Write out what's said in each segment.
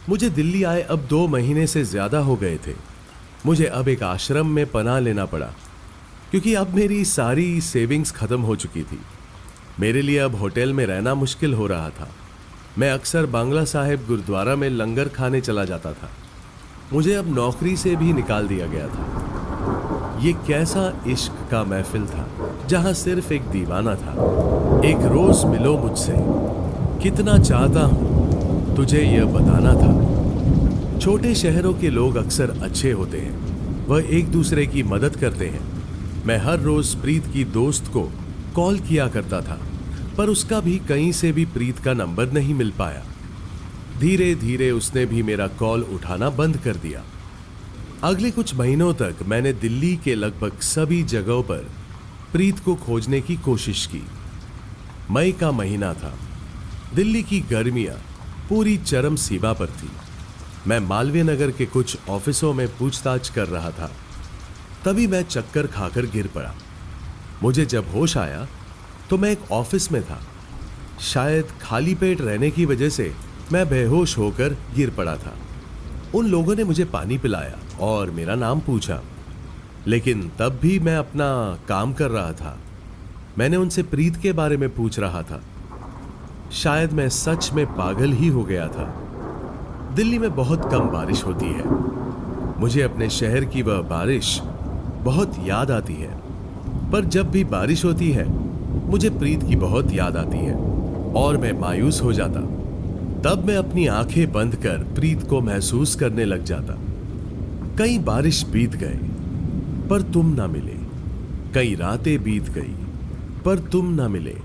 मुझे दिल्ली आए अब 2 महीने से ज्यादा हो गए थे। मुझे अब एक आश्रम में पनाह लेना पड़ा क्योंकि अब मेरी सारी सेविंग्स खत्म हो चुकी थी। मेरे लिए अब होटल में रहना मुश्किल हो रहा था। मैं अक्सर बांग्ला साहिब गुरुद्वारा में लंगर खाने चला जाता था। मुझे अब नौकरी से भी निकाल दिया गया था। ये कैसा इश्क का महफिल था जहां सिर्फ एक दीवाना था। एक रोज मिलो मुझसे, कितना चाहता हूं तुझे यह बताना था। छोटे शहरों के लोग अक्सर अच्छे होते हैं, वह एक दूसरे की मदद करते हैं। मैं हर रोज प्रीत की दोस्त को कॉल किया करता था, पर उसका भी कहीं से भी प्रीत का नंबर नहीं मिल पाया। धीरे धीरे उसने भी मेरा कॉल उठाना बंद कर दिया। अगले कुछ महीनों तक मैंने दिल्ली के लगभग सभी जगहों पर प्रीत को खोजने की कोशिश की। मई का महीना था। दिल्ली की गर्मियां पूरी चरम सीमा पर थी। मैं मालवीय नगर के कुछ ऑफिसों में पूछताछ कर रहा था, तभी मैं चक्कर खाकर गिर पड़ा। मुझे जब होश आया तो मैं एक ऑफिस में था। शायद खाली पेट रहने की वजह से मैं बेहोश होकर गिर पड़ा था। उन लोगों ने मुझे पानी पिलाया और मेरा नाम पूछा, लेकिन तब भी मैं अपना काम कर रहा था। मैंने उनसे प्रीत के बारे में पूछ रहा था। शायद मैं सच में पागल ही हो गया था। दिल्ली में बहुत कम बारिश होती है। मुझे अपने शहर की वह बारिश बहुत याद आती है, पर जब भी बारिश होती है मुझे प्रीत की बहुत याद आती है और मैं मायूस हो जाता। तब मैं अपनी आंखें बंद कर प्रीत को महसूस करने लग जाता। कई बारिश बीत गए पर तुम ना मिले, कई रातें बीत गई पर तुम ना मिले।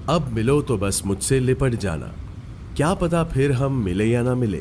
अब मिलो तो बस मुझसे लिपट जाना, क्या पता फिर हम मिले या ना मिले।